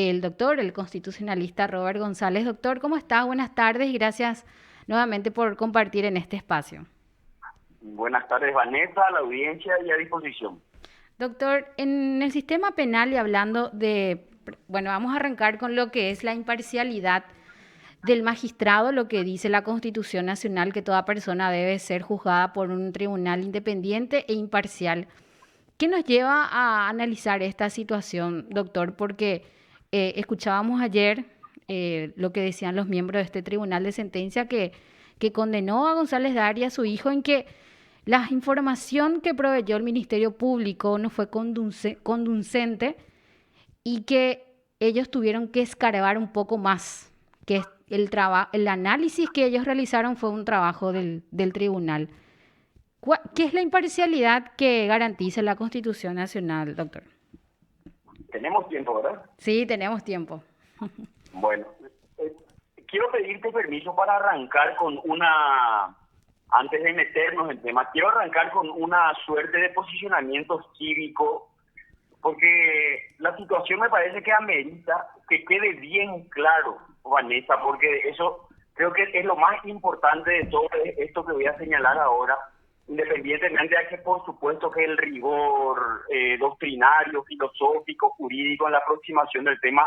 el doctor, el constitucionalista Robert González. Doctor, ¿cómo está? Buenas tardes y gracias nuevamente por compartir en este espacio. Buenas tardes, Vanessa, a la audiencia y a disposición. Doctor, en el sistema penal y hablando de, bueno, vamos a arrancar con lo que es la imparcialidad del magistrado, lo que dice la Constitución Nacional, que toda persona debe ser juzgada por un tribunal independiente e imparcial. ¿Qué nos lleva a analizar esta situación, doctor? Porque escuchábamos ayer lo que decían los miembros de este tribunal de sentencia que condenó a González Dar y a su hijo en que la información que proveyó el Ministerio Público no fue conducente y que ellos tuvieron que escarbar un poco más, que el análisis que ellos realizaron fue un trabajo del tribunal. ¿Qué es la imparcialidad que garantiza la Constitución Nacional, doctor? Tenemos tiempo, ¿verdad? Sí, tenemos tiempo. Bueno, eh, quiero pedirte permiso para arrancar con antes de meternos en tema, quiero arrancar con una suerte de posicionamiento cívico, porque la situación me parece que amerita que quede bien claro, Vanessa, porque eso creo que es lo más importante de todo esto que voy a señalar ahora, independientemente de que por supuesto que el rigor doctrinario, filosófico, jurídico en la aproximación del tema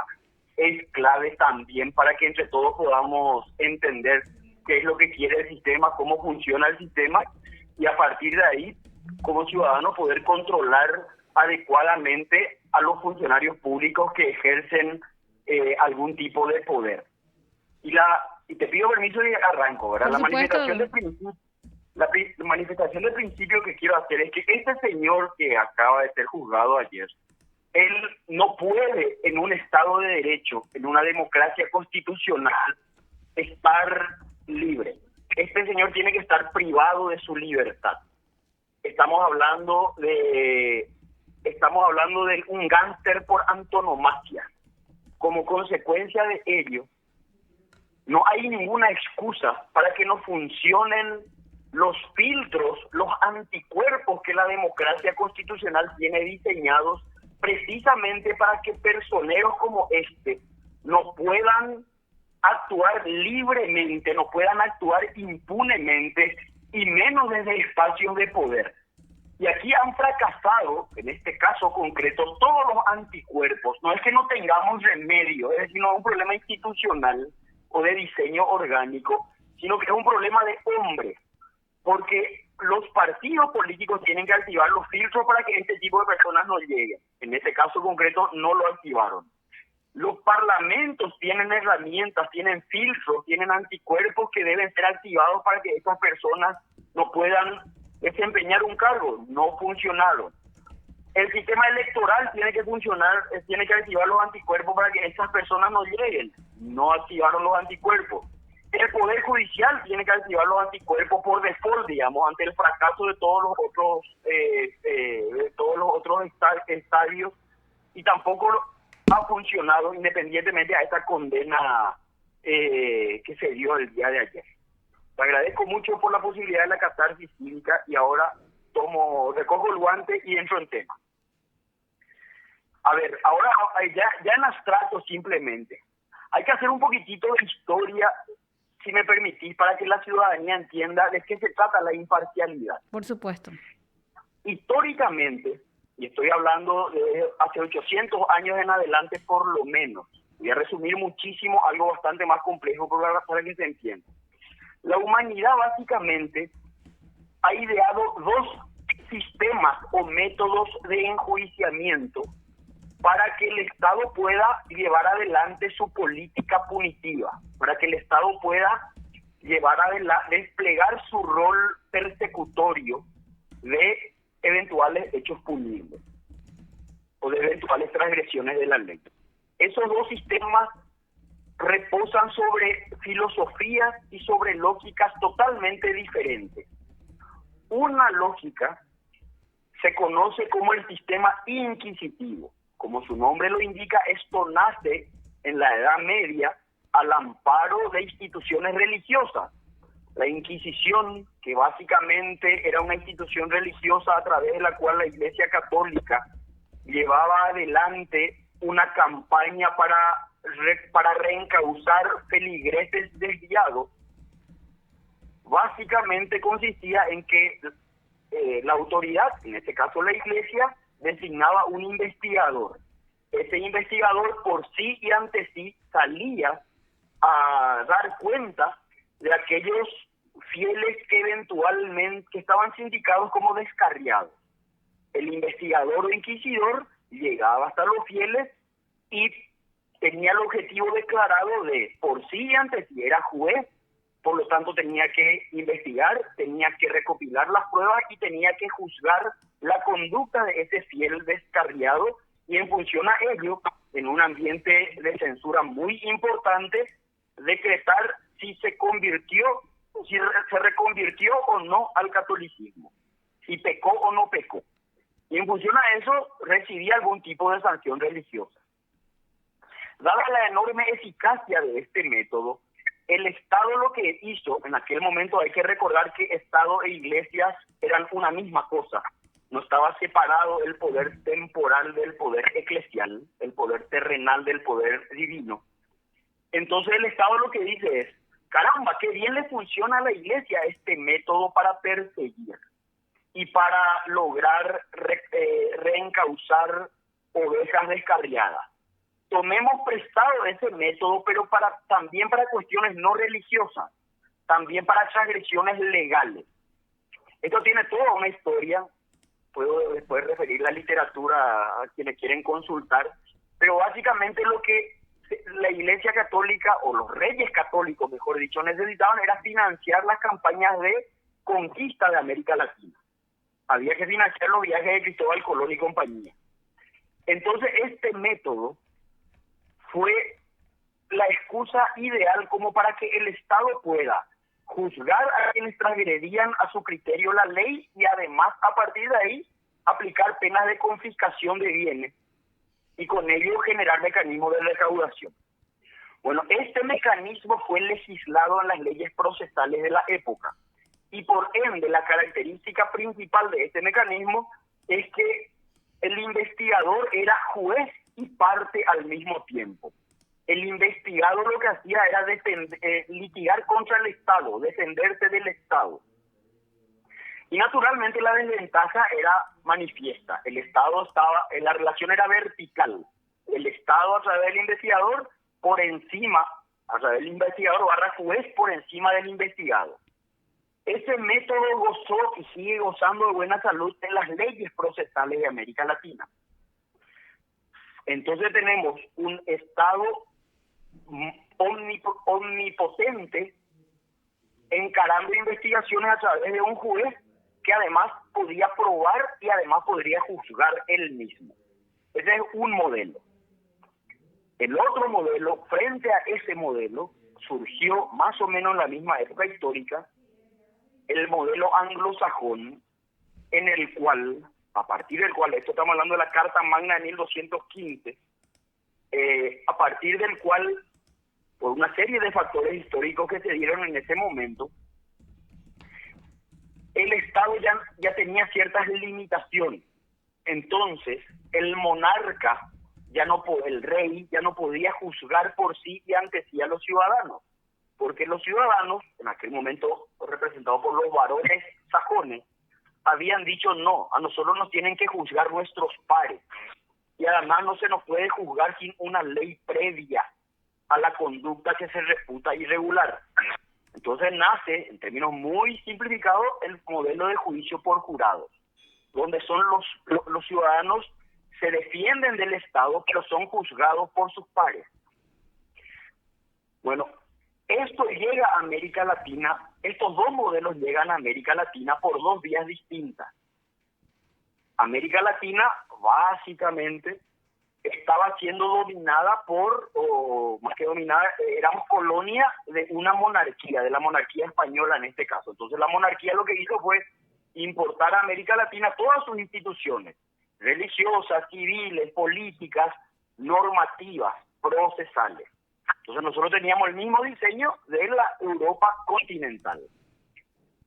es clave también para que entre todos podamos entender qué es lo que quiere el sistema, cómo funciona el sistema y a partir de ahí, como ciudadanos, poder controlar adecuadamente a los funcionarios públicos que ejercen algún tipo de poder. Y te pido permiso y arranco, ¿verdad? Por supuesto. La manifestación de principio que quiero hacer es que este señor que acaba de ser juzgado ayer, él no puede en un Estado de Derecho, en una democracia constitucional, estar libre. Este señor tiene que estar privado de su libertad. Estamos hablando de un gángster por antonomasia. Como consecuencia de ello, no hay ninguna excusa para que no funcionen los filtros, los anticuerpos que la democracia constitucional tiene diseñados precisamente para que personeros como este no puedan actuar libremente, no puedan actuar impunemente y menos desde espacios de poder. Y aquí han fracasado, en este caso concreto, todos los anticuerpos. No es que no tengamos remedio, es decir, no es un problema institucional o de diseño orgánico, sino que es un problema de hombre, porque los partidos políticos tienen que activar los filtros para que este tipo de personas no lleguen. En este caso concreto no lo activaron. Los parlamentos tienen herramientas, tienen filtros, tienen anticuerpos que deben ser activados para que estas personas no puedan desempeñar un cargo. No funcionaron. El sistema electoral tiene que funcionar, tiene que activar los anticuerpos para que estas personas no lleguen. No activaron los anticuerpos. El Poder Judicial tiene que activar los anticuerpos por default, digamos, ante el fracaso de todos los otros estadios, y tampoco ha funcionado independientemente a esta condena que se dio el día de ayer. Te agradezco mucho por la posibilidad de la catarsis cívica y ahora recojo el guante y entro en tema. A ver, ahora ya en abstracto simplemente, hay que hacer un poquitito de historia, si me permitís, para que la ciudadanía entienda de qué se trata la imparcialidad. Por supuesto. Históricamente, y estoy hablando de hace 800 años en adelante por lo menos, voy a resumir muchísimo algo bastante más complejo para que se entienda. La humanidad básicamente ha ideado dos sistemas o métodos de enjuiciamiento para que el Estado pueda llevar adelante su política punitiva, para que el Estado pueda desplegar su rol persecutorio de eventuales hechos punibles o de eventuales transgresiones de la ley. Esos dos sistemas reposan sobre filosofías y sobre lógicas totalmente diferentes. Una lógica se conoce como el sistema inquisitivo. Como su nombre lo indica, esto nace en la Edad Media al amparo de instituciones religiosas. La Inquisición, que básicamente era una institución religiosa a través de la cual la Iglesia Católica llevaba adelante una campaña para reencauzar feligreses desviados, básicamente consistía en que la autoridad, en este caso la iglesia, designaba un investigador. Ese investigador por sí y ante sí salía a dar cuenta de aquellos fieles que eventualmente estaban sindicados como descarriados. El investigador o inquisidor llegaba hasta los fieles y tenía el objetivo declarado de por sí y ante sí, era juez, por lo tanto tenía que investigar, tenía que recopilar las pruebas y tenía que juzgar la conducta de ese fiel descarriado, y en función a ello, en un ambiente de censura muy importante, decretar si se reconvirtió o no al catolicismo, si pecó o no pecó. Y en función a eso recibía algún tipo de sanción religiosa. Dada la enorme eficacia de este método, el Estado lo que hizo en aquel momento, hay que recordar que Estado e iglesias eran una misma cosa. No estaba separado el poder temporal del poder eclesial, el poder terrenal del poder divino. Entonces el Estado lo que dice es, caramba, qué bien le funciona a la iglesia este método para perseguir y para lograr reencauzar ovejas descarriadas. Tomemos prestado ese método, pero también para cuestiones no religiosas, también para transgresiones legales. Esto tiene toda una historia, puedo después referir la literatura a quienes quieren consultar, pero básicamente lo que la Iglesia Católica, o los reyes católicos, mejor dicho, necesitaban era financiar las campañas de conquista de América Latina. Había que financiar los viajes de Cristóbal Colón y compañía. Entonces este método fue la excusa ideal como para que el Estado pueda juzgar a quienes transgredían a su criterio la ley y además a partir de ahí aplicar penas de confiscación de bienes y con ello generar mecanismos de recaudación. Bueno, este mecanismo fue legislado en las leyes procesales de la época y por ende la característica principal de este mecanismo es que el investigador era juez y parte al mismo tiempo. El investigado lo que hacía era litigar contra el Estado, defenderse del Estado. Y naturalmente la desventaja era manifiesta. El Estado la relación era vertical. El Estado a través del investigador por encima, a través del investigador / juez por encima del investigado. Ese método gozó y sigue gozando de buena salud en las leyes procesales de América Latina. Entonces tenemos un Estado omnipotente encarando investigaciones a través de un juez que además podía probar y además podría juzgar él mismo. Ese es un modelo. El otro modelo, frente a ese modelo, surgió más o menos en la misma época histórica, el modelo anglosajón, en el cual, a partir del cual, esto estamos hablando de la Carta Magna de 1215, a partir del cual, por una serie de factores históricos que se dieron en ese momento, el Estado ya tenía ciertas limitaciones. Entonces, el monarca, el rey, ya no podía juzgar por sí y ante sí a los ciudadanos, porque los ciudadanos, en aquel momento representados por los varones sajones, habían dicho no, a nosotros nos tienen que juzgar nuestros pares, y además no se nos puede juzgar sin una ley previa a la conducta que se reputa irregular. Entonces nace, en términos muy simplificados, el modelo de juicio por jurados, donde son los ciudadanos se defienden del Estado, pero son juzgados por sus pares. Bueno, esto llega a América Latina, estos dos modelos llegan a América Latina por dos vías distintas. América Latina, básicamente, estaba siendo dominada o más que dominada, éramos colonia de una monarquía, de la monarquía española en este caso. Entonces la monarquía lo que hizo fue importar a América Latina todas sus instituciones, religiosas, civiles, políticas, normativas, procesales. Entonces nosotros teníamos el mismo diseño de la Europa continental.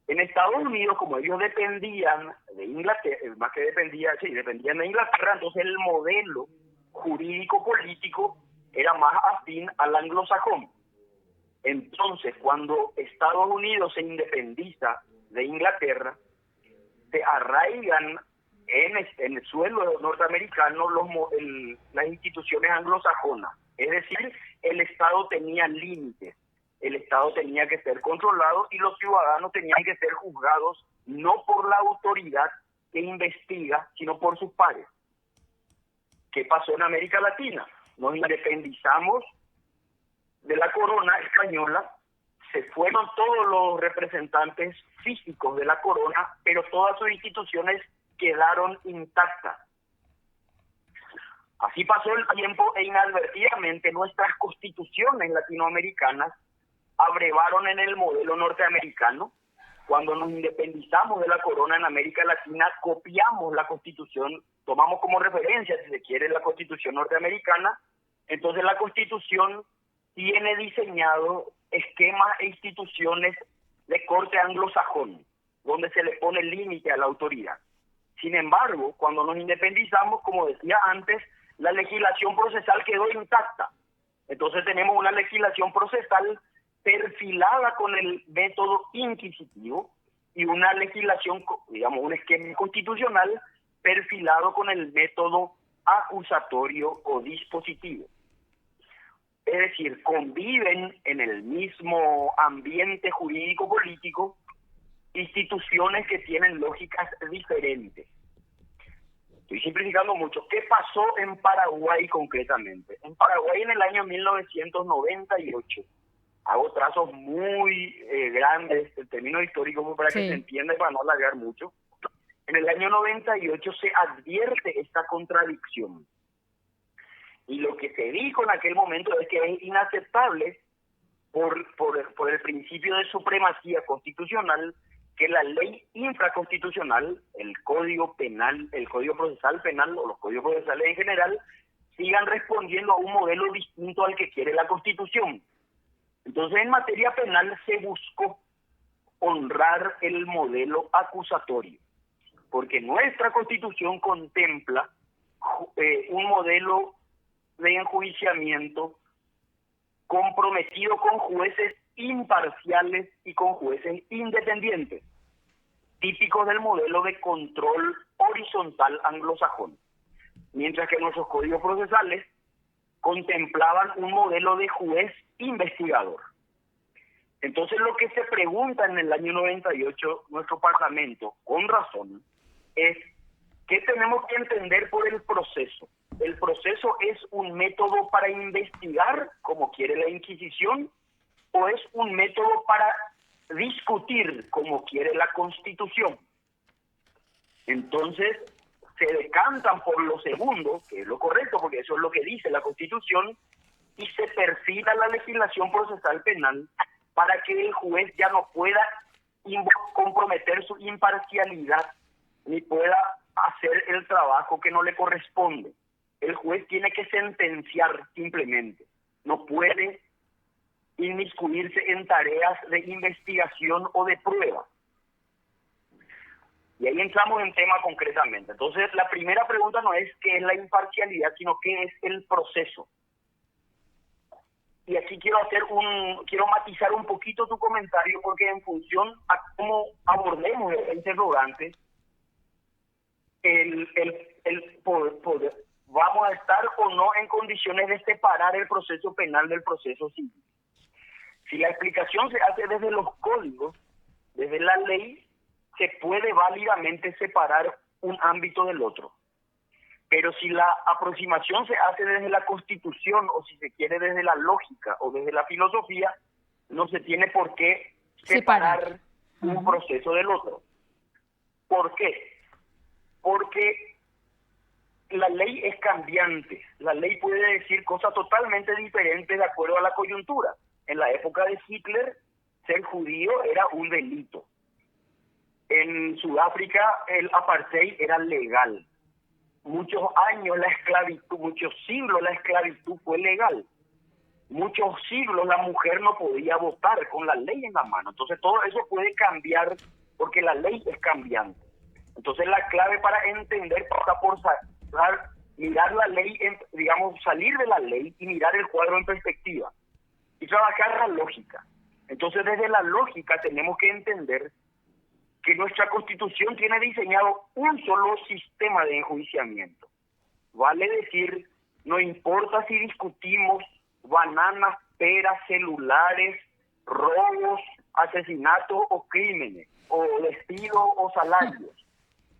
En Estados Unidos, como ellos dependían de Inglaterra, dependían de Inglaterra, entonces el modelo jurídico-político era más afín al anglosajón. Entonces, cuando Estados Unidos se independiza de Inglaterra, se arraigan en el suelo norteamericano las instituciones anglosajonas. Es decir, el Estado tenía límites, el Estado tenía que ser controlado y los ciudadanos tenían que ser juzgados no por la autoridad que investiga, sino por sus pares. ¿Qué pasó en América Latina? Nos independizamos de la corona española, se fueron todos los representantes físicos de la corona, pero todas sus instituciones quedaron intactas. Así pasó el tiempo e inadvertidamente nuestras constituciones latinoamericanas abrevaron en el modelo norteamericano. Cuando nos independizamos de la corona en América Latina, copiamos la constitución, tomamos como referencia, si se quiere, la constitución norteamericana. Entonces la constitución tiene diseñado esquemas e instituciones de corte anglosajón, donde se le pone límite a la autoridad. Sin embargo, cuando nos independizamos, como decía antes, la legislación procesal quedó intacta. Entonces tenemos una legislación procesal perfilada con el método inquisitivo y una legislación, digamos, un esquema constitucional perfilado con el método acusatorio o dispositivo. Es decir, conviven en el mismo ambiente jurídico-político instituciones que tienen lógicas diferentes. Estoy simplificando mucho. ¿Qué pasó en Paraguay concretamente? En Paraguay en el año 1998, hago trazos muy grandes, el término histórico para que se entienda y para no alargar mucho. En el año 98 se advierte esta contradicción. Y lo que se dijo en aquel momento es que es inaceptable por el principio de supremacía constitucional que la ley infraconstitucional, el Código Penal, el Código Procesal Penal o los códigos procesales en general, sigan respondiendo a un modelo distinto al que quiere la Constitución. Entonces, en materia penal se buscó honrar el modelo acusatorio, porque nuestra Constitución contempla un modelo de enjuiciamiento comprometido con jueces imparciales y con jueces independientes, típicos del modelo de control horizontal anglosajón, mientras que nuestros códigos procesales contemplaban un modelo de juez investigador. Entonces lo que se pregunta en el año 98 nuestro Parlamento, con razón, es ¿qué tenemos que entender por el proceso? ¿El proceso es un método para investigar, como quiere la Inquisición, o es un método para discutir, como quiere la Constitución? Entonces, se decantan por lo segundo, que es lo correcto, porque eso es lo que dice la Constitución, y se perfila la legislación procesal penal para que el juez ya no pueda comprometer su imparcialidad, ni pueda hacer el trabajo que no le corresponde. El juez tiene que sentenciar simplemente, no puede inmiscuirse en tareas de investigación o de prueba. Y ahí entramos en tema concretamente. Entonces, la primera pregunta no es qué es la imparcialidad, sino qué es el proceso. Y aquí quiero matizar un poquito tu comentario, porque en función a cómo abordemos el interrogante, vamos a estar o no en condiciones de separar el proceso penal del proceso civil. Si la explicación se hace desde los códigos, desde la ley, se puede válidamente separar un ámbito del otro. Pero si la aproximación se hace desde la Constitución, o si se quiere desde la lógica o desde la filosofía, no se tiene por qué separar un proceso del otro. ¿Por qué? Porque la ley es cambiante. La ley puede decir cosas totalmente diferentes de acuerdo a la coyuntura. En la época de Hitler, ser judío era un delito. En Sudáfrica, el apartheid era legal. Muchos años la esclavitud, muchos siglos la esclavitud fue legal. Muchos siglos la mujer no podía votar con la ley en la mano. Entonces todo eso puede cambiar porque la ley es cambiante. Entonces la clave para entender pasa por sacar mirar la ley, digamos, salir de la ley y mirar el cuadro en perspectiva y trabajar la lógica. Entonces, desde la lógica tenemos que entender que nuestra Constitución tiene diseñado un solo sistema de enjuiciamiento. Vale decir, no importa si discutimos bananas, peras, celulares, robos, asesinatos o crímenes, o despidos o salarios.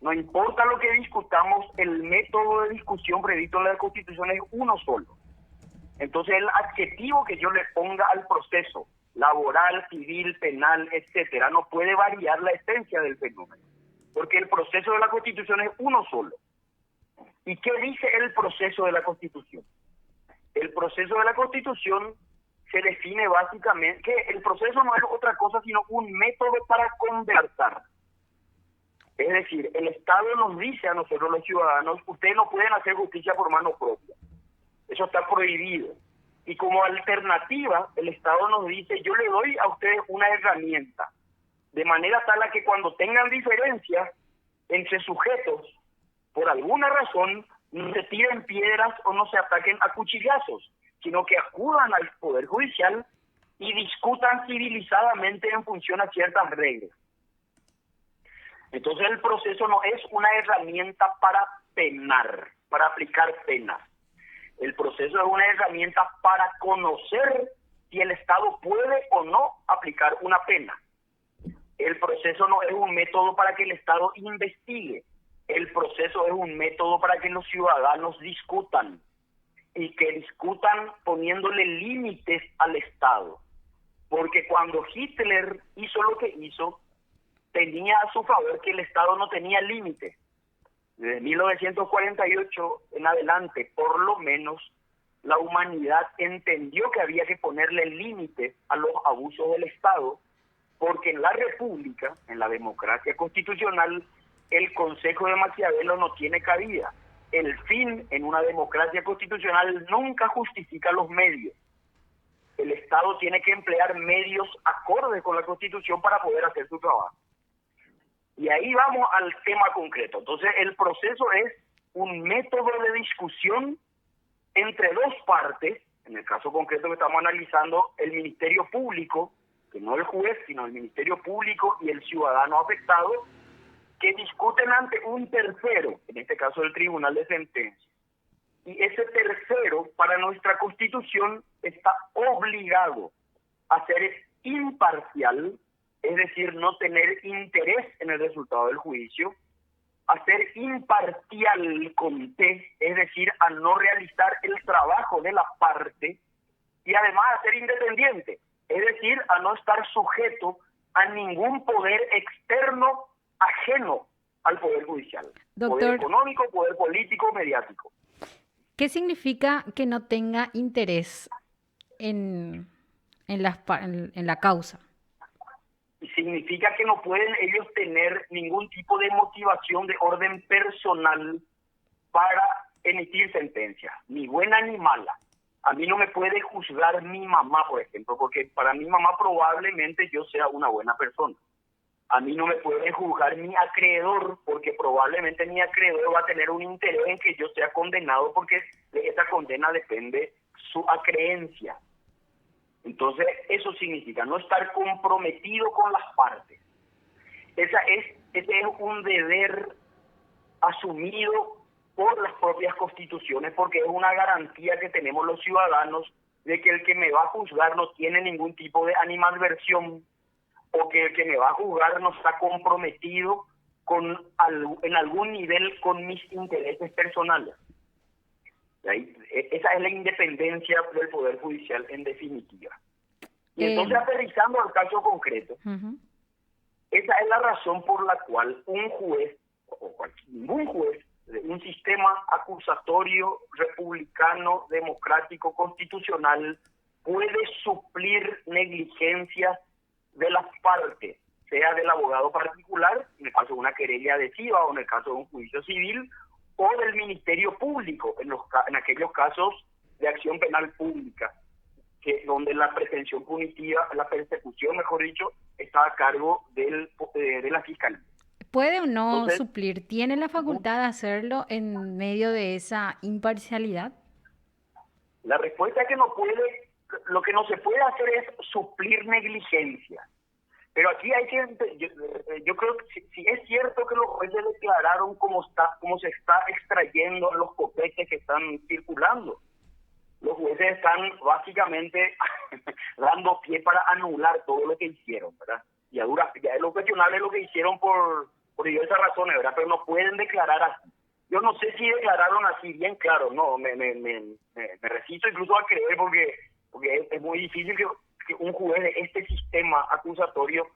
No importa lo que discutamos, el método de discusión previsto en la Constitución es uno solo. Entonces, el adjetivo que yo le ponga al proceso laboral, civil, penal, etcétera, no puede variar la esencia del fenómeno, porque el proceso de la Constitución es uno solo. ¿Y qué dice el proceso de la Constitución? El proceso de la Constitución se define básicamente que el proceso no es otra cosa sino un método para conversar. Es decir, el Estado nos dice a nosotros los ciudadanos, ustedes no pueden hacer justicia por mano propia. Eso está prohibido. Y como alternativa, el Estado nos dice, yo le doy a ustedes una herramienta, de manera tal a que cuando tengan diferencias entre sujetos, por alguna razón, no se tiren piedras o no se ataquen a cuchillazos, sino que acudan al Poder Judicial y discutan civilizadamente en función a ciertas reglas. Entonces el proceso no es una herramienta para penar, para aplicar penas. El proceso es una herramienta para conocer si el Estado puede o no aplicar una pena. El proceso no es un método para que el Estado investigue. El proceso es un método para que los ciudadanos discutan y que discutan poniéndole límites al Estado. Porque cuando Hitler hizo lo que hizo, tenía a su favor que el Estado no tenía límites. Desde 1948 en adelante, por lo menos, la humanidad entendió que había que ponerle límites a los abusos del Estado, porque en la República, en la democracia constitucional, el Consejo de Maquiavelo no tiene cabida. El fin en una democracia constitucional nunca justifica los medios. El Estado tiene que emplear medios acordes con la Constitución para poder hacer su trabajo. Y ahí vamos al tema concreto. Entonces, el proceso es un método de discusión entre dos partes, en el caso concreto que estamos analizando, el Ministerio Público, que no el juez, sino el Ministerio Público y el ciudadano afectado, que discuten ante un tercero, en este caso el Tribunal de Sentencia. Y ese tercero, para nuestra Constitución, está obligado a ser imparcial, es decir, no tener interés en el resultado del juicio, a ser imparcial con T, es decir, a no realizar el trabajo de la parte, y además a ser independiente, es decir, a no estar sujeto a ningún poder externo ajeno al Poder Judicial. Doctor, poder económico, poder político, mediático. ¿Qué significa que no tenga interés en la causa? Y significa que no pueden ellos tener ningún tipo de motivación de orden personal para emitir sentencia, ni buena ni mala. A mí no me puede juzgar mi mamá, por ejemplo, porque para mi mamá probablemente yo sea una buena persona. A mí no me puede juzgar mi acreedor, porque probablemente mi acreedor va a tener un interés en que yo sea condenado, porque de esa condena depende su acreencia. Entonces, eso significa no estar comprometido con las partes. Ese es un deber asumido por las propias constituciones, porque es una garantía que tenemos los ciudadanos de que el que me va a juzgar no tiene ningún tipo de animadversión, o que el que me va a juzgar no está comprometido en algún nivel con mis intereses personales. Esa es la independencia del Poder Judicial en definitiva. Y entonces, aterrizando al caso concreto, esa es la razón por la cual un juez, ningún juez, de un sistema acusatorio, republicano, democrático, constitucional, puede suplir negligencias de las partes, sea del abogado particular, en el caso de una querella adhesiva o en el caso de un juicio civil, o del Ministerio Público, en aquellos casos de acción penal pública, donde la pretensión punitiva, la persecución, mejor dicho, está a cargo de la Fiscalía. ¿Puede o no Entonces, suplir? ¿Tiene la ujú, facultad de hacerlo en medio de esa imparcialidad? la respuesta es que no puede, lo que no se puede hacer es suplir negligencia. Pero aquí hay que, yo creo que si es cierto que los jueces declararon cómo se está extrayendo los copetes que están circulando. Los jueces están básicamente dando pie para anular todo lo que hicieron, ¿verdad? Ya es lo cuestionable lo que hicieron por diversas razones, ¿verdad? Pero no pueden declarar así. Yo no sé si declararon así bien claro, no, me resisto incluso a creer porque es muy difícil que un juez de este sistema acusatorio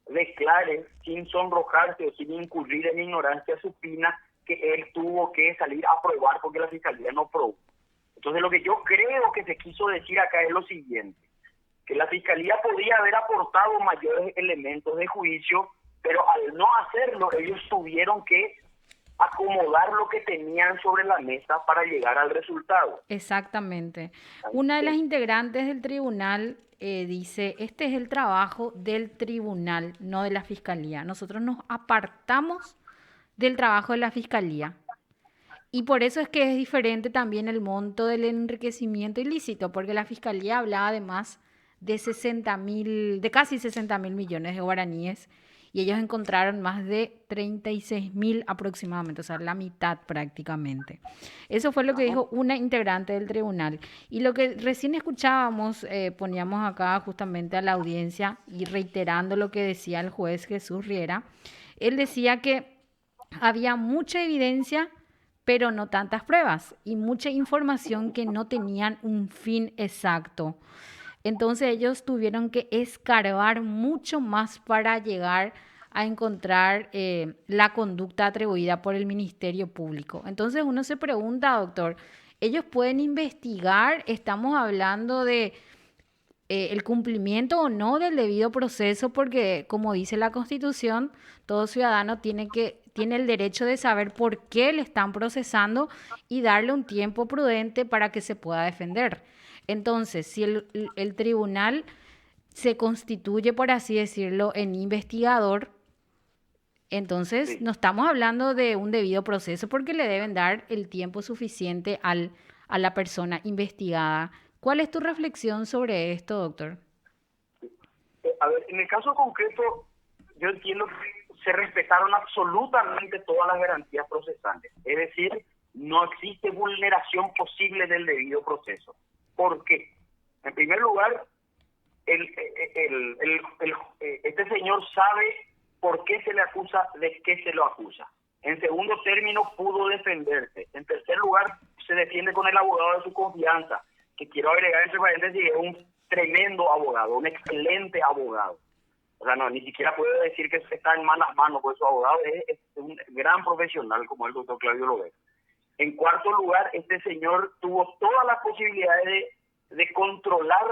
declare sin sonrojarse o sin incurrir en ignorancia supina que él tuvo que salir a probar porque la fiscalía no probó. Entonces lo que yo creo que se quiso decir acá es lo siguiente, que la fiscalía podría haber aportado mayores elementos de juicio, pero al no hacerlo ellos tuvieron que acomodar lo que tenían sobre la mesa para llegar al resultado. Exactamente. Una de las integrantes del tribunal dice, este es el trabajo del tribunal, no de la fiscalía. Nosotros nos apartamos del trabajo de la fiscalía. Y por eso es que es diferente también el monto del enriquecimiento ilícito, porque la fiscalía hablaba además de 60.000, de casi 60.000 millones de guaraníes, y ellos encontraron más de 36.000 aproximadamente, o sea, la mitad prácticamente. Eso fue lo que dijo una integrante del tribunal. Y lo que recién escuchábamos, poníamos acá justamente a la audiencia y reiterando lo que decía el juez Jesús Riera, él decía que había mucha evidencia pero no tantas pruebas y mucha información que no tenían un fin exacto. Entonces ellos tuvieron que escarbar mucho más para llegar a encontrar la conducta atribuida por el Ministerio Público. Entonces uno se pregunta, doctor, ¿ellos pueden investigar? Estamos hablando de el cumplimiento o no del debido proceso, porque como dice la Constitución, todo ciudadano tiene el derecho de saber por qué le están procesando y darle un tiempo prudente para que se pueda defender. Entonces, si el tribunal se constituye, por así decirlo, en investigador, entonces Sí. no estamos hablando de un debido proceso porque le deben dar el tiempo suficiente a la persona investigada. ¿Cuál es tu reflexión sobre esto, doctor? A ver, en el caso concreto, yo entiendo que se respetaron absolutamente todas las garantías procesales. Es decir, no existe vulneración posible del debido proceso. ¿Por qué? En primer lugar, este señor sabe por qué se le acusa, de qué se lo acusa. En segundo término, pudo defenderse. En tercer lugar, se defiende con el abogado de su confianza, que quiero agregar entre paréntesis, es un tremendo abogado, un excelente abogado. O sea, no, ni siquiera puedo decir que está en malas manos, porque su abogado es un gran profesional como el doctor Claudio López. En cuarto lugar, este señor tuvo todas las posibilidades de controlar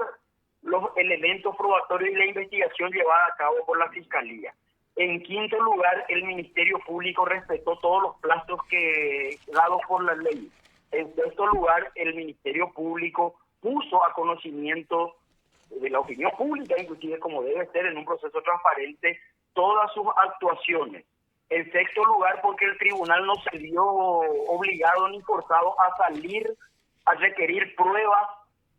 los elementos probatorios y la investigación llevada a cabo por la Fiscalía. En quinto lugar, el Ministerio Público respetó todos los plazos dados por la ley. En sexto lugar, el Ministerio Público puso a conocimiento de la opinión pública, inclusive como debe ser en un proceso transparente, todas sus actuaciones. En sexto lugar, porque el tribunal no se vio obligado ni forzado a salir a requerir pruebas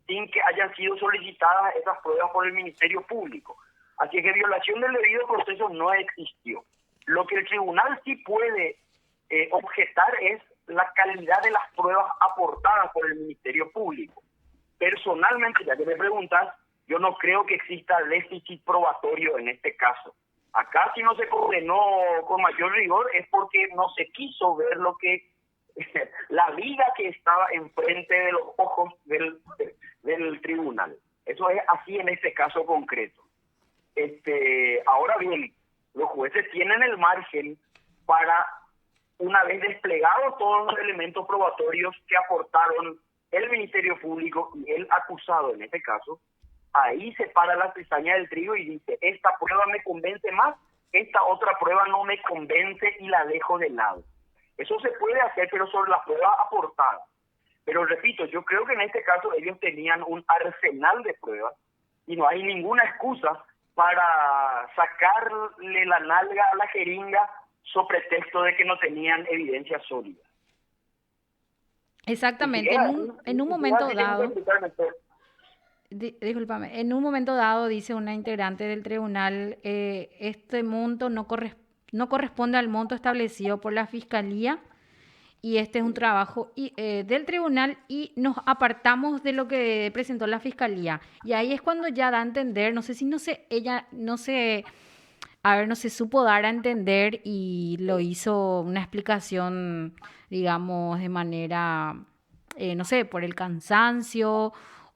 sin que hayan sido solicitadas esas pruebas por el Ministerio Público. Así que violación del debido proceso no existió. Lo que el tribunal sí puede objetar es la calidad de las pruebas aportadas por el Ministerio Público. Personalmente, ya que me preguntas, yo no creo que exista déficit probatorio en este caso. Acá si no se condenó con mayor rigor es porque no se quiso ver lo que la viga que estaba enfrente de los ojos del tribunal. Eso es así en este caso concreto. Ahora bien, los jueces tienen el margen para, una vez desplegados todos los elementos probatorios que aportaron el Ministerio Público y el acusado en este caso, ahí se para la cizaña del trigo y dice, esta prueba me convence más, esta otra prueba no me convence y la dejo de lado. Eso se puede hacer, pero sobre la prueba aportada. Pero repito, yo creo que en este caso ellos tenían un arsenal de pruebas y no hay ninguna excusa para sacarle la nalga a la jeringa sobre pretexto de que no tenían evidencia sólida. Exactamente, en un momento dado, discúlpame, en un momento dado dice una integrante del tribunal, este monto no corresponde al monto establecido por la fiscalía y este es un trabajo del tribunal y nos apartamos de lo que presentó la fiscalía. Y ahí es cuando ya da a entender, no sé si ella no se, a ver, no se supo dar a entender y lo hizo una explicación, digamos, de manera, no sé, por el cansancio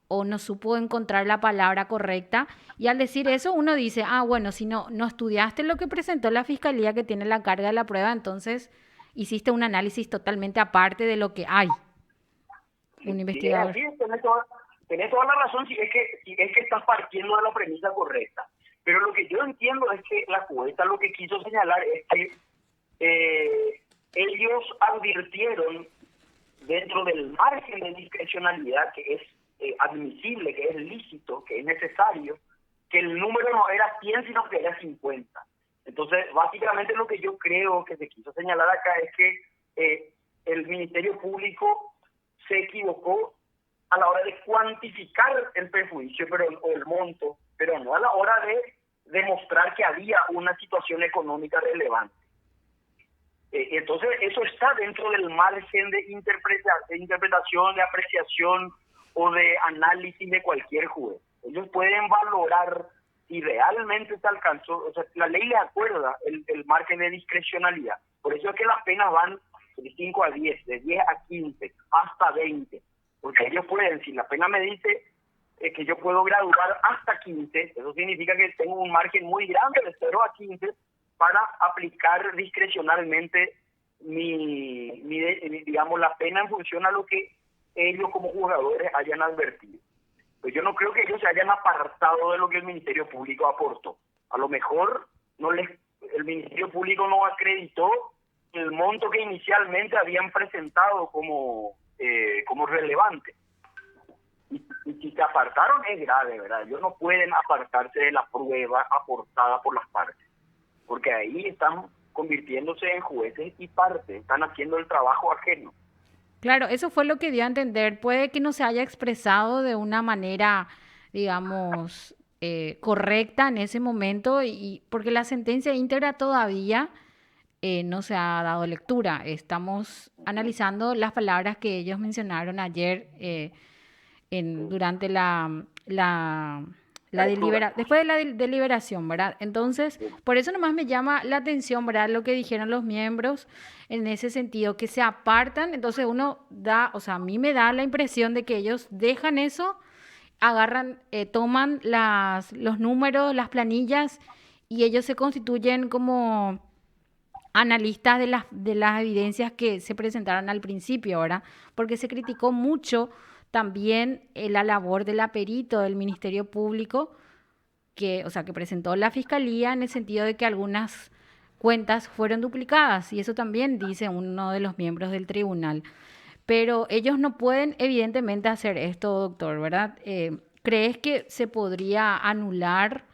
o no supo encontrar la palabra correcta. Y al decir eso, uno dice, ah, bueno, si no estudiaste lo que presentó la fiscalía que tiene la carga de la prueba, entonces hiciste un análisis totalmente aparte de lo que hay. Un investigador. Sí, tenés toda la razón si es que estás partiendo de la premisa correcta. Pero lo que yo entiendo es que la jueza lo que quiso señalar es que ellos advirtieron dentro del margen de discrecionalidad que es admisible, que es lícito, que es necesario, que el número no era 100 sino que era 50. Entonces, básicamente lo que yo creo que se quiso señalar acá es que el Ministerio Público se equivocó a la hora de cuantificar el perjuicio o el monto, pero no a la hora de demostrar que había una situación económica relevante. Entonces, eso está dentro del margen de interpretación, de apreciación o de análisis de cualquier juez. Ellos pueden valorar si realmente se alcanzó, o sea, la ley le acuerda el margen de discrecionalidad. Por eso es que las penas van de 5 a 10, de 10 a 15, hasta 20. Porque ellos pueden, si la pena me dice que yo puedo graduar hasta 15, eso significa que tengo un margen muy grande de 0 a 15 para aplicar discrecionalmente digamos, la pena en función a lo que ellos como juzgadores hayan advertido. Pues yo no creo que ellos se hayan apartado de lo que el Ministerio Público aportó. A lo mejor el Ministerio Público no acreditó el monto que inicialmente habían presentado como relevante. Y si se apartaron es grave, ¿verdad? Ellos no pueden apartarse de la prueba aportada por las partes, porque ahí están convirtiéndose en jueces y partes, están haciendo el trabajo ajeno. Claro, eso fue lo que dio a entender. Puede que no se haya expresado de una manera, digamos, correcta en ese momento, y porque la sentencia íntegra todavía no se ha dado lectura. Estamos analizando las palabras que ellos mencionaron ayer durante después de la deliberación, ¿verdad? Entonces, por eso nomás me llama la atención, ¿verdad? Lo que dijeron los miembros en ese sentido, que se apartan. Entonces a mí me da la impresión de que ellos dejan eso, agarran, toman los números, las planillas, y ellos se constituyen como analistas de las evidencias que se presentaron al principio, ¿verdad? Porque se criticó mucho también la labor del perito del Ministerio Público, que presentó la Fiscalía, en el sentido de que algunas cuentas fueron duplicadas, y eso también dice uno de los miembros del tribunal. Pero ellos no pueden, evidentemente, hacer esto, doctor, ¿verdad? ¿Crees que se podría anular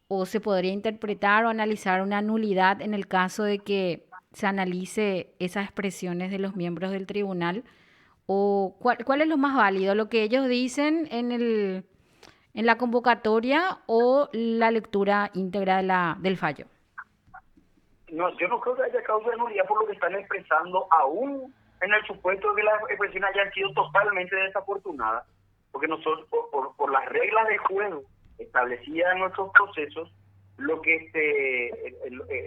o se podría interpretar o analizar una nulidad en el caso de que se analice esas expresiones de los miembros del tribunal? ¿O cuál es lo más válido? ¿Lo que ellos dicen en la convocatoria o la lectura íntegra del fallo? No, yo no creo que haya causa de nulidad por lo que están expresando, aún en el supuesto de que las expresiones hayan sido totalmente desafortunadas, porque nosotros, por las reglas de juego establecidas en nuestros procesos, lo que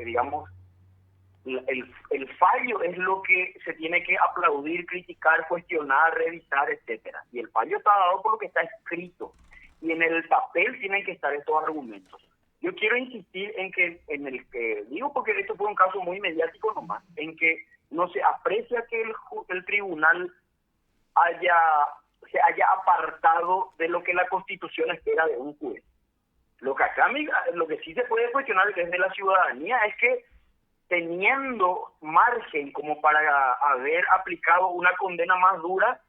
digamos, el fallo es lo que se tiene que aplaudir, criticar, cuestionar, revisar, etcétera. Y el fallo está dado por lo que está escrito, y en el papel tienen que estar estos argumentos. Yo quiero insistir en el que digo, porque esto fue un caso muy mediático nomás, en que no se aprecia que el tribunal se haya apartado de lo que la Constitución espera de un juez. Lo que sí se puede cuestionar desde la ciudadanía es que, teniendo margen como para haber aplicado una condena más dura,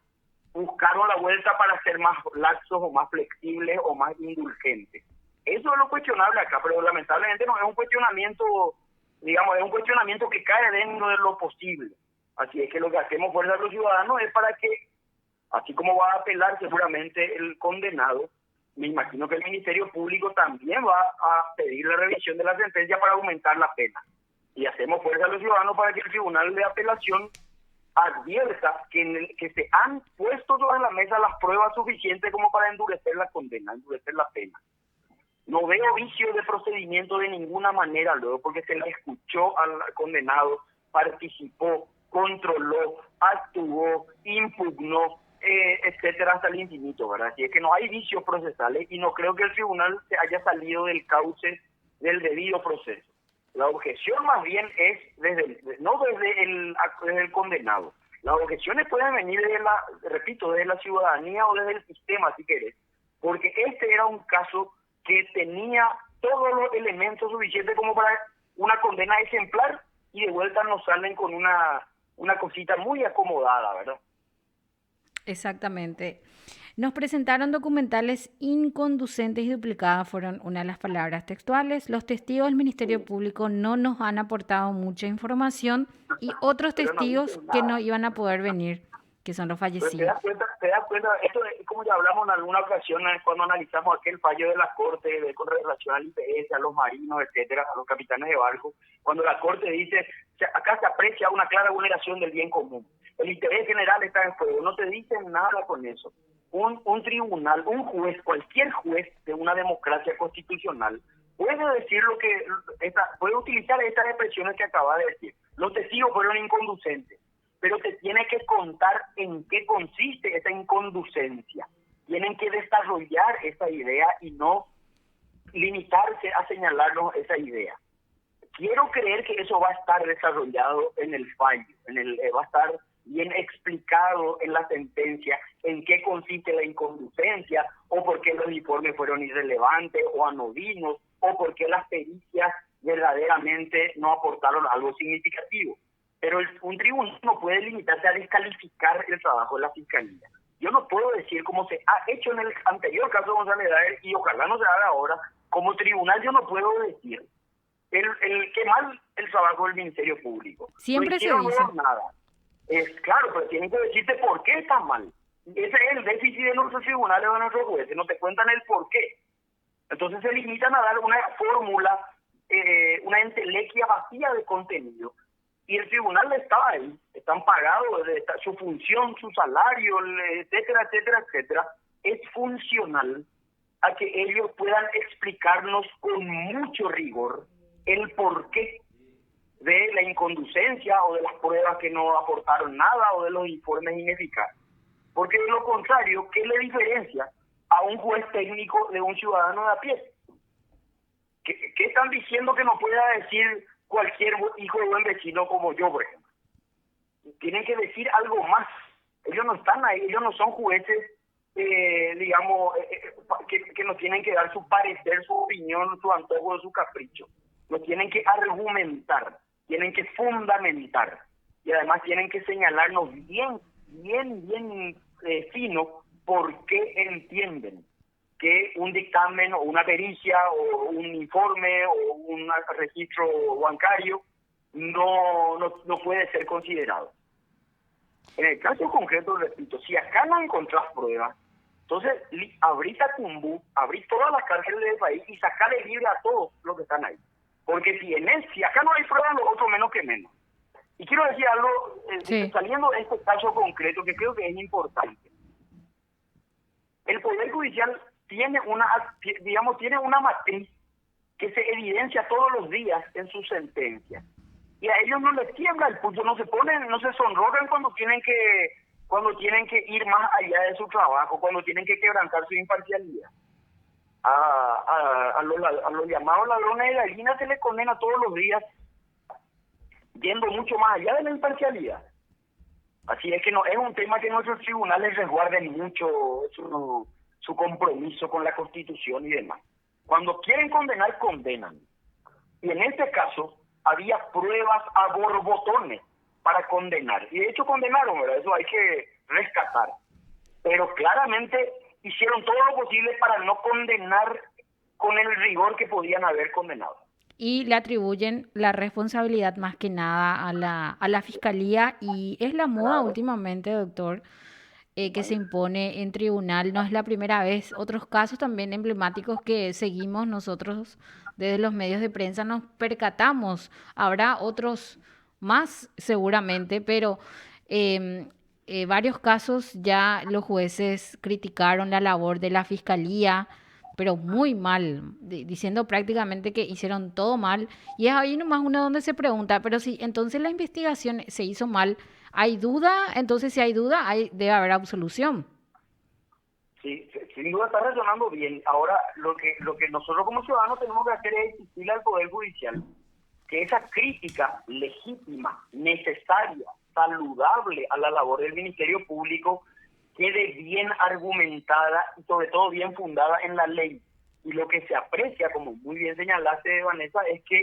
buscaron la vuelta para ser más laxos o más flexibles o más indulgentes. Eso es lo cuestionable acá, pero lamentablemente no es un cuestionamiento digamos, es un cuestionamiento que cae dentro de lo posible. Así es que lo que hacemos Fuerza de los Ciudadanos es para que, así como va a apelar seguramente el condenado, me imagino que el Ministerio Público también va a pedir la revisión de la sentencia para aumentar la pena. Y hacemos Fuerza de los Ciudadanos para que el Tribunal de Apelación advierta que se han puesto sobre la mesa las pruebas suficientes como para endurecer la condena, endurecer la pena. No veo vicio de procedimiento de ninguna manera luego, porque se le escuchó al condenado, participó, controló, actuó, impugnó, etcétera, hasta el infinito, ¿verdad? Así es que no hay vicios procesales y no creo que el tribunal se haya salido del cauce del debido proceso. La objeción más bien es no desde el condenado. Las objeciones pueden venir desde la ciudadanía o desde el sistema, si querés, porque este era un caso que tenía todos los elementos suficientes como para una condena ejemplar y de vuelta nos salen con una cosita muy acomodada, ¿verdad? Exactamente. Nos presentaron documentales inconducentes y duplicadas, fueron una de las palabras textuales. Los testigos del Ministerio Público no nos han aportado mucha información y otros Pero no testigos dicen que nada. no iban a poder venir, que son los Pero fallecidos. te das cuenta, esto es como ya hablamos en alguna ocasión cuando analizamos aquel fallo de la Corte con relación al IPS, a los marinos, etcétera, a los capitanes de barco, cuando la Corte dice, acá se aprecia una clara vulneración del bien común. El interés general está en juego, no te dicen nada con eso. Un tribunal, un juez, cualquier juez de una democracia constitucional puede decir puede utilizar estas expresiones que acaba de decir. Los testigos fueron inconducentes, pero te tiene que contar en qué consiste esa inconducencia. Tienen que desarrollar esa idea y no limitarse a señalarnos esa idea. Quiero creer que eso va a estar desarrollado en el fallo, va a estar bien explicado en la sentencia en qué consiste la inconducencia, o por qué los informes fueron irrelevantes o anodinos, o por qué las pericias verdaderamente no aportaron algo significativo. Pero un tribunal no puede limitarse a descalificar el trabajo de la Fiscalía. Yo no puedo decir, como se ha hecho en el anterior caso de González Daer, y ojalá no se haga ahora, como tribunal yo no puedo decir que mal el trabajo del Ministerio Público. Siempre se dice. No nada. Claro, pero tienen que decirte por qué está mal. Ese es el déficit de nuestros tribunales o de nuestros jueces, no te cuentan el por qué. Entonces se limitan a dar una fórmula, una entelequia vacía de contenido. Y el tribunal estaba ahí, están pagados, su función, su salario, etcétera, etcétera, etcétera, es funcional a que ellos puedan explicarnos con mucho rigor el porqué de la inconducencia o de las pruebas que no aportaron nada o de los informes ineficaces. Porque de lo contrario, ¿qué le diferencia a un juez técnico de un ciudadano de a pie? ¿Qué están diciendo que no pueda decir cualquier hijo de buen vecino como yo, por ejemplo? Tienen que decir algo más. Ellos no están ahí, ellos no son jueces, digamos, que nos tienen que dar su parecer, su opinión, su antojo, su capricho. Nos tienen que argumentar, tienen que fundamentar y además tienen que señalarnos bien fino por qué entienden que un dictamen o una pericia o un informe o un registro bancario no puede ser considerado. En el caso concreto, repito, si acá no encontrás pruebas, entonces abrí Tacumbú, abrí todas las cárceles del país y sacarle libre a todos los que están ahí. Porque si acá no hay pruebas, lo otro menos que menos. Y quiero decir algo, saliendo de este caso concreto, que creo que es importante. El Poder Judicial tiene una matriz que se evidencia todos los días en sus sentencias. Y a ellos no les tiembla el pulso, no se sonrojan cuando tienen que ir más allá de su trabajo, cuando tienen que quebrantar su imparcialidad. A los llamados ladrones de gallinas se les condena todos los días, yendo mucho más allá de la imparcialidad. Así es que no es un tema que nuestros tribunales resguarden mucho su compromiso con la Constitución y demás. Cuando quieren condenar, condenan. Y en este caso había pruebas a borbotones para condenar. Y de hecho condenaron, ¿verdad? Eso hay que rescatar. Pero claramente hicieron todo lo posible para no condenar con el rigor que podían haber condenado. y le atribuyen la responsabilidad más que nada a la fiscalía y es la moda Claro, últimamente, doctor, que se bueno, impone en tribunal. No es la primera vez. Otros casos también emblemáticos que seguimos nosotros desde los medios de prensa nos percatamos. Habrá otros más seguramente, pero em, varios casos ya los jueces criticaron la labor de la fiscalía, pero muy mal, diciendo prácticamente que hicieron todo mal. Y es ahí nomás uno donde se pregunta, pero si entonces la investigación se hizo mal, ¿hay duda? Entonces si hay duda, debe haber absolución. sí, sin duda está razonando bien. Ahora, lo que nosotros como ciudadanos tenemos que hacer es exigirle al Poder Judicial que esa crítica legítima, necesaria, saludable a la labor del Ministerio Público quede bien argumentada y sobre todo bien fundada en la ley. Y lo que se aprecia, como muy bien señalaste, Vanessa, es que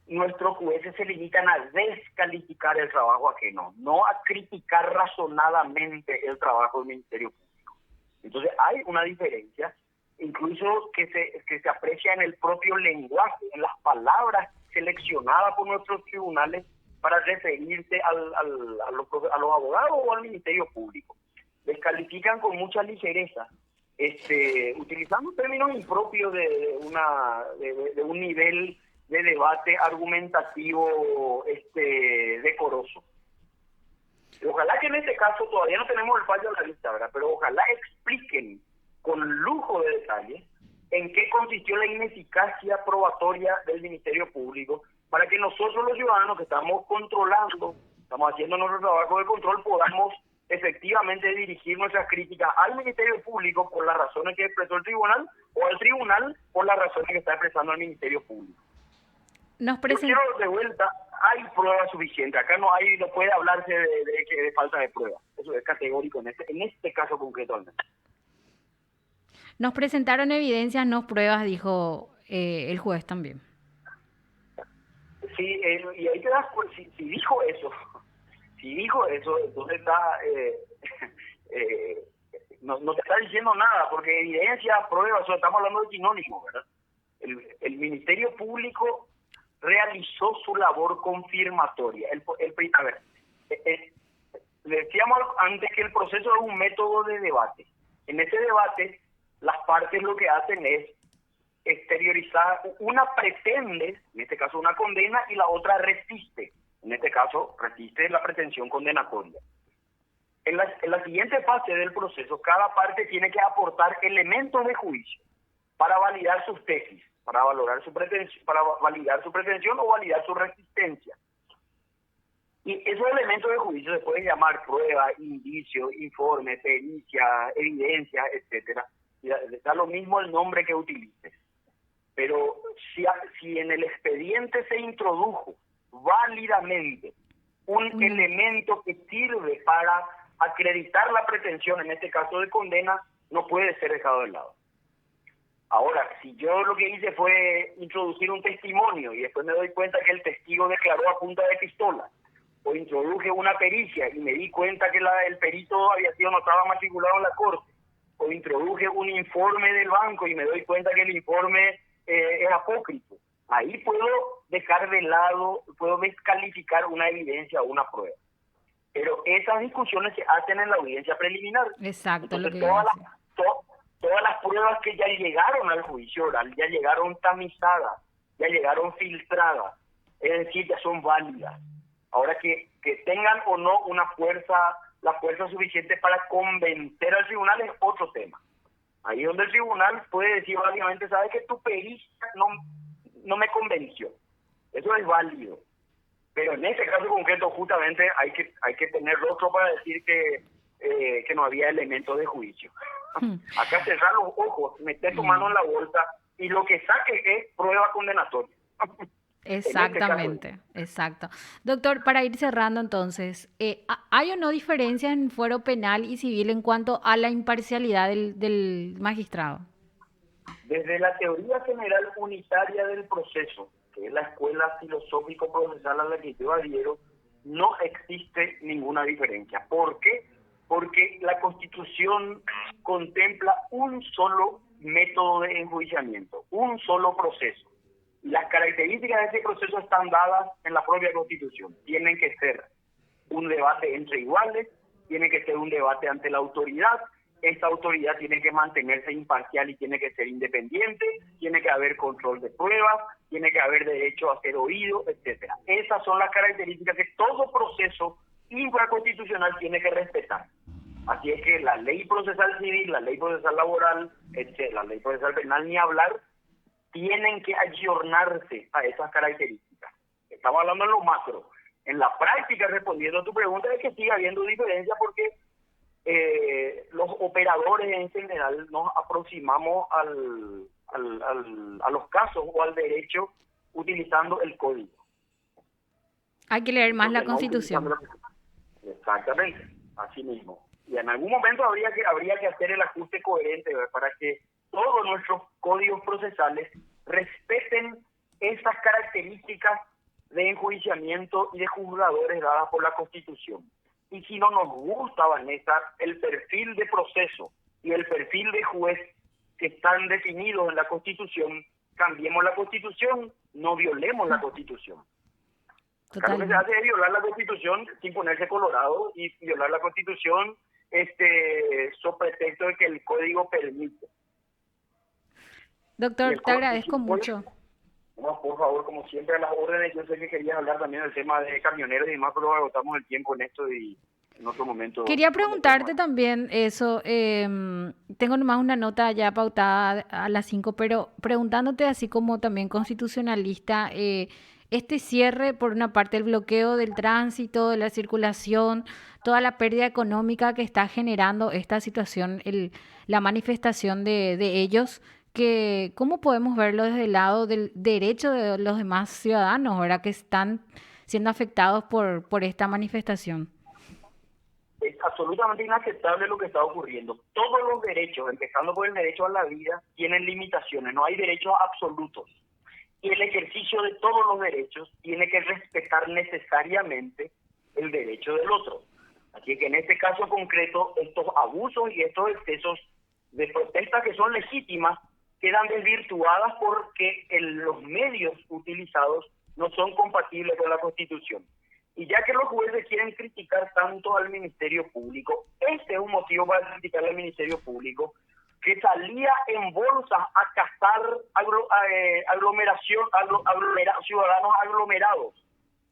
nuestros jueces se limitan a descalificar el trabajo ajeno, no a criticar razonadamente el trabajo del Ministerio Público. Entonces hay una diferencia, incluso que se aprecia en el propio lenguaje, en las palabras seleccionadas por nuestros tribunales para referirse a los abogados o al Ministerio Público. Descalifican con mucha ligereza, utilizando términos impropios de un nivel de debate argumentativo decoroso. Ojalá que en este caso todavía no tenemos el fallo a la vista, ¿verdad? Pero ojalá expliquen con lujo de detalles en qué consistió la ineficacia probatoria del Ministerio Público para que nosotros los ciudadanos que estamos controlando, estamos haciendo nuestro trabajo de control, podamos efectivamente dirigir nuestras críticas al Ministerio Público por las razones que expresó el tribunal o al tribunal por las razones que está expresando el Ministerio Público. Nos Yo present- quiero de vuelta, hay pruebas suficientes. Acá no puede hablarse de falta de pruebas. Eso es categórico en este caso concreto al menos. Nos presentaron evidencias, no pruebas, dijo el juez también. Sí, y ahí te das cuenta, si dijo eso, si dijo eso, entonces está, eh, no te está diciendo nada, porque evidencia, pruebas, o sea, estamos hablando de sinónimos, ¿verdad? El Ministerio Público realizó su labor confirmatoria. A ver, decíamos antes que el proceso es un método de debate. En ese debate, las partes lo que hacen es exteriorizar, una pretende, en este caso una condena, y la otra resiste, en este caso resiste la pretensión condenatoria. En la siguiente fase del proceso, cada parte tiene que aportar elementos de juicio para validar sus tesis, para validar su pretensión o validar su resistencia. Y esos elementos de juicio se pueden llamar prueba, indicio, informe, pericia, evidencia, etcétera. Da lo mismo el nombre que utilices. Pero si en el expediente se introdujo válidamente un elemento que sirve para acreditar la pretensión, en este caso de condena, no puede ser dejado de lado. Ahora, si yo lo que hice fue introducir un testimonio y después me doy cuenta que el testigo declaró a punta de pistola, o introduje una pericia y me di cuenta que el perito no estaba matriculado en la corte, o introduje un informe del banco y me doy cuenta que el informe es apócrifo, ahí puedo dejar de lado, puedo descalificar una evidencia o una prueba. Pero esas discusiones se hacen en la audiencia preliminar. Exacto, lo Entonces que iba a decir. todas las pruebas que ya llegaron al juicio oral, ya llegaron tamizadas, ya llegaron filtradas, es decir, ya son válidas. Ahora que tengan o no la fuerza suficiente para convencer al tribunal es otro tema. Ahí donde el tribunal puede decir básicamente, sabe que tu pericia no me convenció. Eso es válido. Pero en este caso concreto justamente hay que tener rostro para decir que no había elementos de juicio. Acá cerrar los ojos, meter tu mano en la bolsa y lo que saque es prueba condenatoria. Exactamente, exacto. Doctor, para ir cerrando entonces, ¿hay o no diferencia en fuero penal y civil en cuanto a la imparcialidad del magistrado? Desde la teoría general unitaria del proceso, que es la escuela filosófico-procesal a la que yo adhiero, no existe ninguna diferencia. ¿Por qué? Porque la Constitución contempla un solo método de enjuiciamiento, un solo proceso. Las características de ese proceso están dadas en la propia Constitución. Tienen que ser un debate entre iguales, tiene que ser un debate ante la autoridad. Esta autoridad tiene que mantenerse imparcial y tiene que ser independiente, tiene que haber control de pruebas, tiene que haber derecho a ser oído, etcétera. Esas son las características que todo proceso infraconstitucional tiene que respetar. Así es que la ley procesal civil, la ley procesal laboral, la ley procesal penal, ni hablar, tienen que ayornarse a esas características. Estamos hablando en lo macro. En la práctica, respondiendo a tu pregunta, es que sigue habiendo diferencia porque los operadores en general nos aproximamos a los casos o al derecho utilizando el código. Hay que leer más Entonces, la Constitución. Exactamente, así mismo. Y en algún momento habría que hacer el ajuste coherente, ¿verdad?, para que todos nuestros códigos procesales respeten esas características de enjuiciamiento y de juzgadores dadas por la Constitución. Y si no nos gusta, Vanessa, el perfil de proceso y el perfil de juez que están definidos en la Constitución, cambiemos la Constitución, no violemos la Constitución. Acá lo que se hace es violar la Constitución sin ponerse colorado y violar la Constitución sobre pretexto de que el Código permite. Doctor, te agradezco mucho. No, por favor, como siempre, a las órdenes. Yo sé que querías hablar también del tema de camioneros y demás, pero agotamos el tiempo en esto y en otro momento. Quería preguntarte también eso. Tengo nomás una nota ya pautada a las 5, pero preguntándote así como también constitucionalista, este cierre, por una parte, el bloqueo del tránsito, de la circulación, toda la pérdida económica que está generando esta situación, la manifestación de ellos, que cómo podemos verlo desde el lado del derecho de los demás ciudadanos, ¿verdad?, que están siendo afectados por esta manifestación. Es absolutamente inaceptable lo que está ocurriendo. Todos los derechos, empezando por el derecho a la vida, tienen limitaciones, no hay derechos absolutos. Y el ejercicio de todos los derechos tiene que respetar necesariamente el derecho del otro. Así que en este caso concreto, estos abusos y estos excesos de protestas que son legítimas quedan desvirtuadas porque los medios utilizados no son compatibles con la Constitución. Y ya que los jueces quieren criticar tanto al Ministerio Público, este es un motivo para criticar al Ministerio Público, que salía en bolsa a cazar ciudadanos aglomerados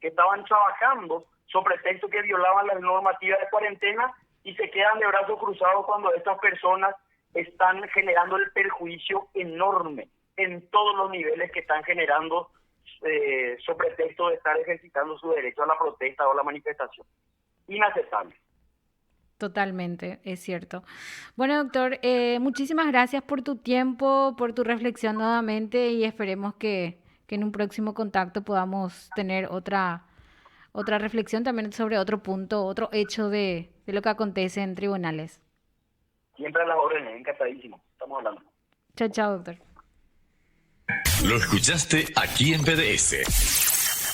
que estaban trabajando sobre pretexto que violaban las normativas de cuarentena y se quedan de brazos cruzados cuando estas personas están generando el perjuicio enorme en todos los niveles que están generando sobre pretexto de estar ejercitando su derecho a la protesta o a la manifestación. Inaceptable. Totalmente, es cierto. Bueno, doctor, muchísimas gracias por tu tiempo, por tu reflexión nuevamente y esperemos que en un próximo contacto podamos tener otra reflexión también sobre otro punto, otro hecho de lo que acontece en tribunales. Siempre a las órdenes, encantadísimo. Estamos hablando. Chao, chao, doctor. Lo escuchaste aquí en PDS.